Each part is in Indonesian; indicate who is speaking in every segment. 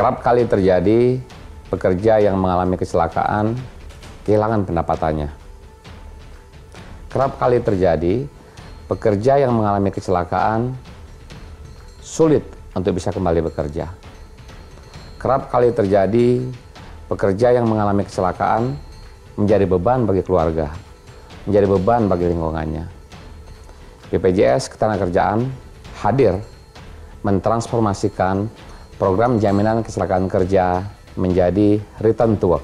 Speaker 1: Kerap kali terjadi pekerja yang mengalami kecelakaan kehilangan pendapatannya. Kerap kali terjadi pekerja yang mengalami kecelakaan sulit untuk bisa kembali bekerja. Kerap kali terjadi pekerja yang mengalami kecelakaan menjadi beban bagi keluarga, menjadi beban bagi lingkungannya. BPJS Ketenagakerjaan hadir mentransformasikan program jaminan kecelakaan kerja menjadi Return to Work.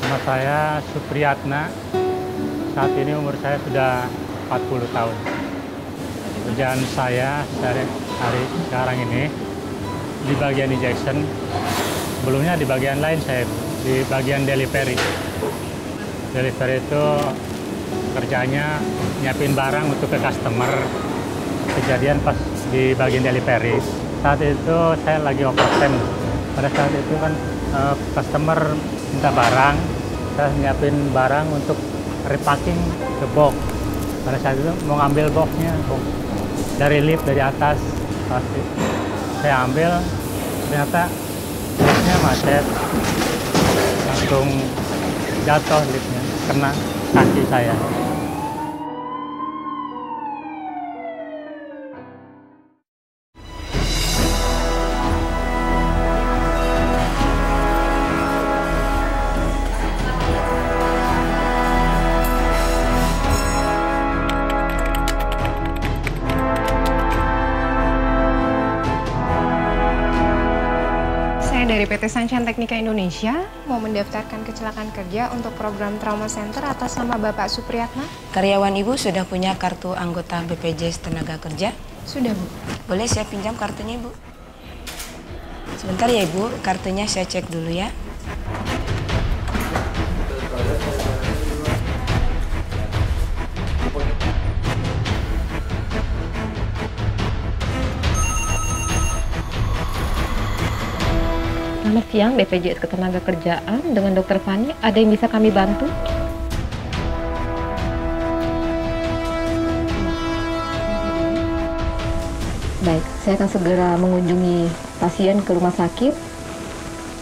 Speaker 2: Nama saya Supriyatna. Saat ini umur saya sudah 40 tahun. Kerjaan saya hari sekarang ini di bagian injection. Sebelumnya di bagian lain saya di bagian delivery. Delivery itu kerjanya nyiapin barang untuk ke customer. Kejadian pas di bagian delivery. Saat itu saya lagi overtime. Pada saat itu kan customer minta barang, saya nyiapin barang untuk repacking ke box. Pada saat itu mau ngambil boxnya, dari lift dari atas, pasti saya ambil, ternyata liftnya macet, langsung jatuh liftnya, kena kaki saya.
Speaker 3: Dari PT Sunshine Teknika Indonesia mau mendaftarkan kecelakaan kerja untuk program Trauma Center atas nama Bapak Supriyatna.
Speaker 4: Karyawan Ibu sudah punya kartu anggota BPJS Tenaga Kerja?
Speaker 3: Sudah, Bu.
Speaker 4: Boleh saya pinjam kartunya, Ibu? Sebentar ya, Ibu. Kartunya saya cek dulu ya.
Speaker 5: Selamat siang, BPJS Ketenagakerjaan dengan Dr. Fani. Ada yang bisa kami bantu? Baik, saya akan segera mengunjungi pasien ke rumah sakit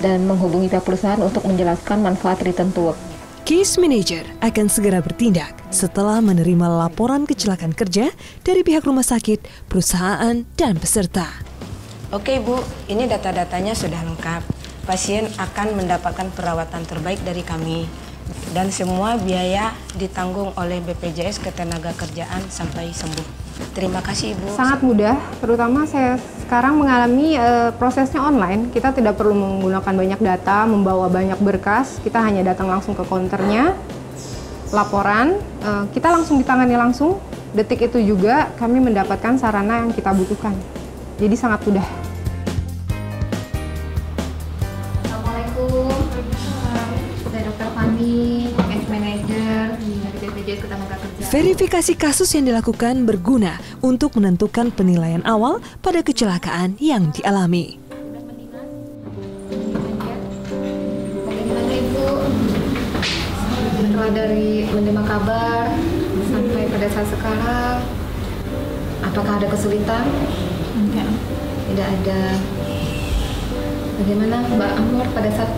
Speaker 5: dan menghubungi pihak perusahaan untuk menjelaskan manfaat Return to Work.
Speaker 6: Case Manager akan segera bertindak setelah menerima laporan kecelakaan kerja dari pihak rumah sakit, perusahaan, dan peserta.
Speaker 4: Oke, Bu. Ini data-datanya sudah lengkap. Pasien akan mendapatkan perawatan terbaik dari kami. Dan semua biaya ditanggung oleh BPJS Ketenagakerjaan sampai sembuh. Terima kasih, Ibu.
Speaker 3: Sangat mudah, terutama saya sekarang mengalami prosesnya online. Kita tidak perlu menggunakan banyak data, membawa banyak berkas. Kita hanya datang langsung ke counternya, laporan, kita langsung ditangani langsung. Detik itu juga kami mendapatkan sarana yang kita butuhkan. Jadi sangat mudah.
Speaker 5: Assalamualaikum. Saya Dr. Fani, Case Manager dari BPJS Ketenagakerjaan.
Speaker 6: Verifikasi kasus yang dilakukan berguna untuk menentukan penilaian awal pada kecelakaan yang dialami.
Speaker 5: Bagaimana Ibu? Setelah dari menerima kabar sampai pada saat sekarang, apakah ada kesulitan? Enggak. Tidak ada. Bagaimana Mbak Amor pada saat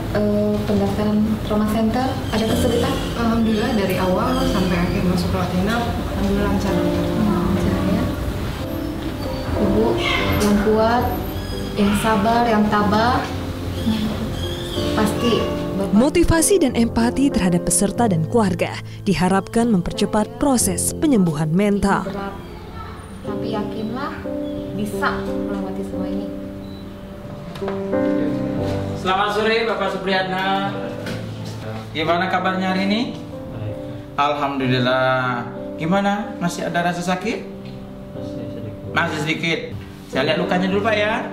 Speaker 5: pendaftaran Trauma Center, ada kesulitan?
Speaker 3: Alhamdulillah dari awal sampai akhir masuk rawat inap, alhamdulillah lancar.
Speaker 5: Lancar ya. Ibu yang kuat, yang sabar, yang tabah, pasti Bapak.
Speaker 6: Motivasi dan empati terhadap peserta dan keluarga diharapkan mempercepat proses penyembuhan mental.
Speaker 5: Berat, tapi yakinlah bisa melewati semua ini.
Speaker 7: Selamat sore Bapak Supriyatna. Gimana kabarnya hari ini?
Speaker 2: Baik.
Speaker 7: Alhamdulillah. Gimana? Masih ada rasa sakit?
Speaker 2: Masih sedikit.
Speaker 7: Masih sedikit. Saya lihat lukanya dulu Pak ya.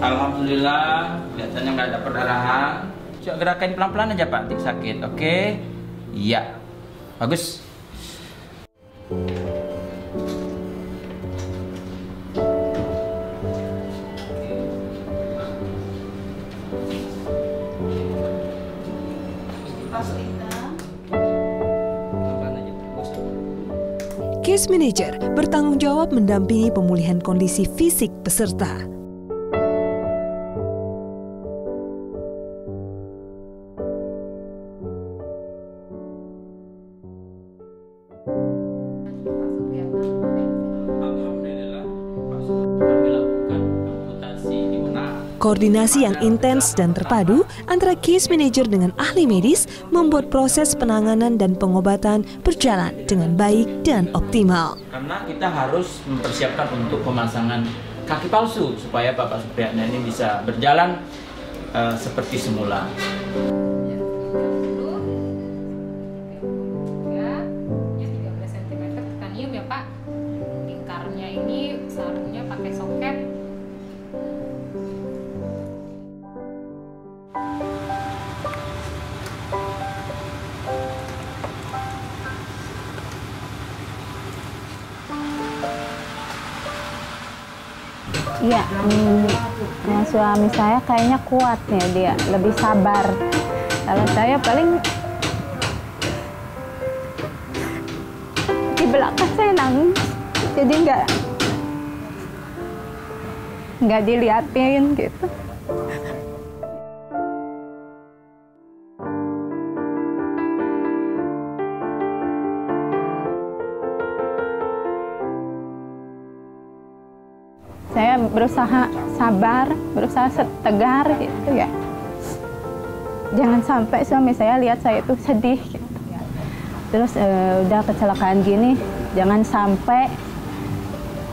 Speaker 7: Alhamdulillah. Kelihatannya nggak ada perdarahan. Coba gerakan pelan-pelan aja Pak. Nanti sakit. Oke? Iya. Bagus.
Speaker 6: Case manager bertanggung jawab mendampingi pemulihan kondisi fisik peserta. Koordinasi yang intens dan terpadu antara case manager dengan ahli medis membuat proses penanganan dan pengobatan berjalan dengan baik dan optimal.
Speaker 7: Karena kita harus mempersiapkan untuk pemasangan kaki palsu supaya Bapak Supriyatna ini bisa berjalan seperti semula.
Speaker 8: Ya, 13 cm titanium ya Pak. Lingkarnya ini seharusnya pakai soket.
Speaker 9: Iya, suami saya kayaknya kuat ya, dia lebih sabar. Kalau saya paling di belakang saya nangis, jadi nggak diliatin gitu. Saya berusaha sabar, berusaha tegar gitu ya. Jangan sampai suami saya lihat saya itu sedih gitu. Terus udah kecelakaan gini, jangan sampai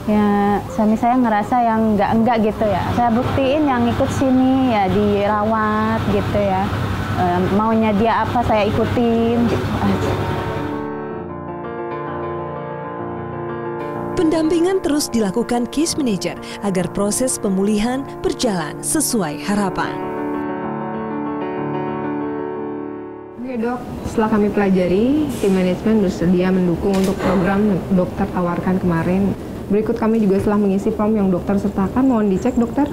Speaker 9: ya suami saya ngerasa yang enggak gitu ya. Saya buktiin yang ikut sini ya dirawat gitu ya. Maunya dia apa saya ikutin gitu aja.
Speaker 6: Pendampingan terus dilakukan case manager agar proses pemulihan berjalan sesuai harapan.
Speaker 3: Oke dok, setelah kami pelajari, tim manajemen bersedia mendukung untuk program dokter tawarkan kemarin. Berikut kami juga telah mengisi form yang dokter sertakan, mohon dicek dokter.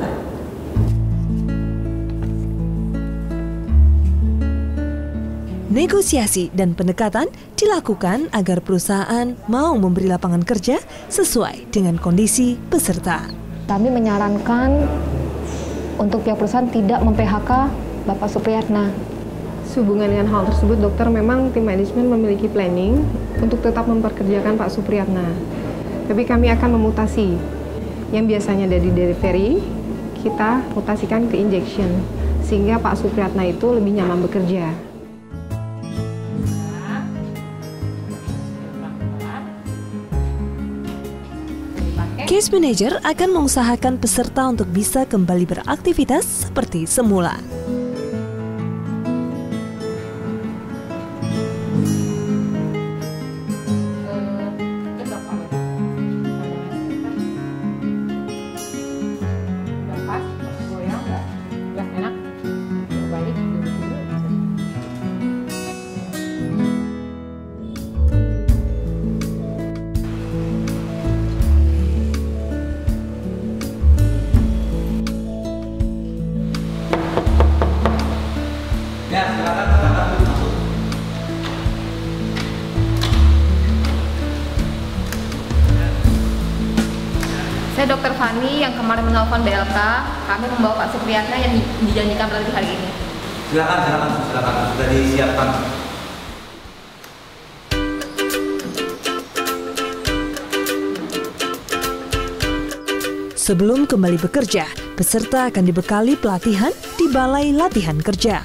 Speaker 6: Negosiasi dan pendekatan dilakukan agar perusahaan mau memberi lapangan kerja sesuai dengan kondisi peserta.
Speaker 5: Kami menyarankan untuk pihak perusahaan tidak mem-PHK Bapak Supriyatna.
Speaker 3: Sehubungan dengan hal tersebut, dokter, memang tim manajemen memiliki planning untuk tetap memperkerjakan Pak Supriyatna. Tapi kami akan memutasi yang biasanya dari delivery, kita mutasikan ke injection, sehingga Pak Supriyatna itu lebih nyaman bekerja.
Speaker 6: Case manager akan mengusahakan peserta untuk bisa kembali beraktivitas seperti semula.
Speaker 8: Saya Dr. Fani yang kemarin menelpon BLK. Kami membawa Pak Supriyatna yang dijanjikan berlatih hari ini.
Speaker 10: Silakan, sudah disiapkan.
Speaker 6: Sebelum kembali bekerja, peserta akan dibekali pelatihan di Balai Latihan Kerja.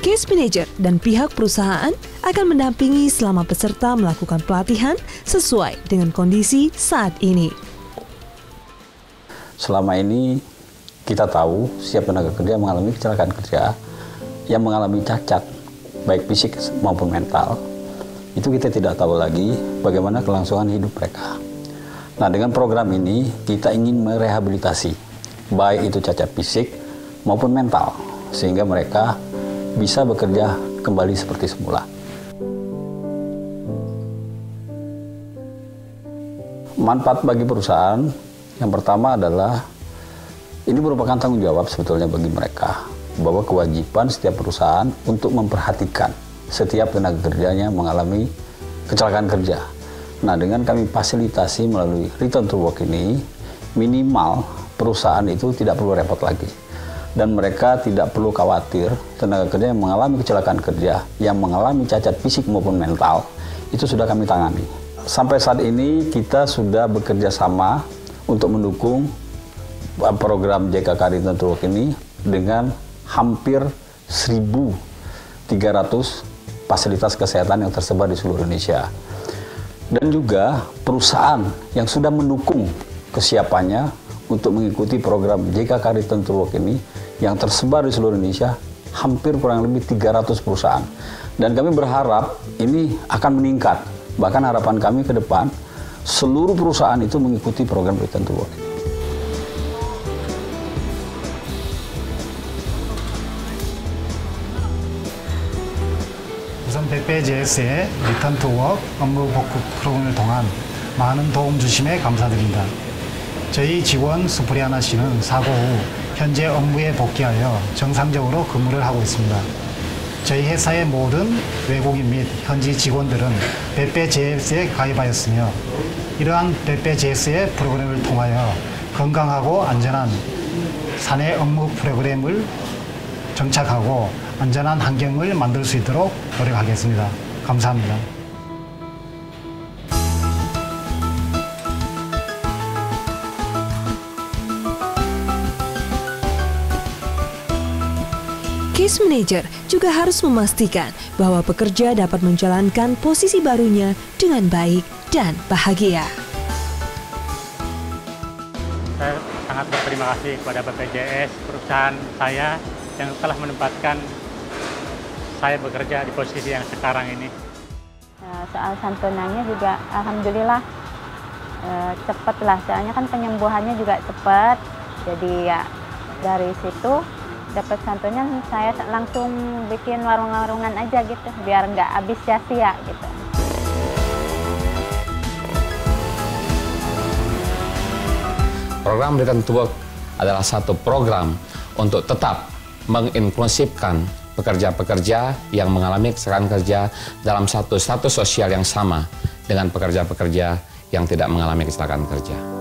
Speaker 6: Case manager dan pihak perusahaan akan mendampingi selama peserta melakukan pelatihan sesuai dengan kondisi saat ini.
Speaker 11: Selama ini kita tahu setiap tenaga kerja mengalami kecelakaan kerja yang mengalami cacat, baik fisik maupun mental. Itu kita tidak tahu lagi bagaimana kelangsungan hidup mereka. Nah, dengan program ini kita ingin merehabilitasi, baik itu cacat fisik maupun mental, sehingga mereka bisa bekerja kembali seperti semula. Manfaat bagi perusahaan yang pertama adalah ini merupakan tanggung jawab sebetulnya bagi mereka, bahwa kewajiban setiap perusahaan untuk memperhatikan setiap tenaga kerjanya mengalami kecelakaan kerja. Nah, dengan kami fasilitasi melalui Return to Work ini, minimal perusahaan itu tidak perlu repot lagi. Dan mereka tidak perlu khawatir tenaga kerja yang mengalami kecelakaan kerja, yang mengalami cacat fisik maupun mental, itu sudah kami tangani. Sampai saat ini kita sudah bekerja sama untuk mendukung program JKK Return to Work ini dengan hampir 1.300 fasilitas kesehatan yang tersebar di seluruh Indonesia. Dan juga perusahaan yang sudah mendukung kesiapannya untuk mengikuti program JKK Return to Work ini yang tersebar di seluruh Indonesia hampir kurang lebih 300 perusahaan. Dan kami berharap ini akan meningkat. Bahkan harapan kami ke depan, seluruh perusahaan itu mengikuti program Return to Work.
Speaker 12: 우선 BPJS의 Return to Work 업무 복구 프로그램을 통한 많은 도움 주심에 감사드립니다. 저희 직원 수프리아나 씨는 사고 후 현재 업무에 복귀하여 정상적으로 근무를 하고 있습니다. 저희 회사의 모든 외국인 및 현지 직원들은 BPJS에 가입하였으며 이러한 BPJS의 프로그램을 통하여 건강하고 안전한 사내 업무 프로그램을 정착하고 안전한 환경을 만들 수 있도록 노력하겠습니다. 감사합니다.
Speaker 6: Case manager juga harus memastikan bahwa pekerja dapat menjalankan posisi barunya dengan baik dan bahagia.
Speaker 2: Saya sangat berterima kasih kepada BPJS, perusahaan saya yang telah menempatkan saya bekerja di posisi yang sekarang ini.
Speaker 9: Soal santunannya juga alhamdulillah cepat lah, soalnya kan penyembuhannya juga cepat. Jadi ya dari situ dapat santunan, saya langsung bikin warung-warungan aja gitu, biar nggak habis sia-sia gitu.
Speaker 1: Program Return to Work adalah satu program untuk tetap menginklusifkan pekerja-pekerja yang mengalami kecelakaan kerja dalam satu status sosial yang sama dengan pekerja-pekerja yang tidak mengalami kecelakaan kerja.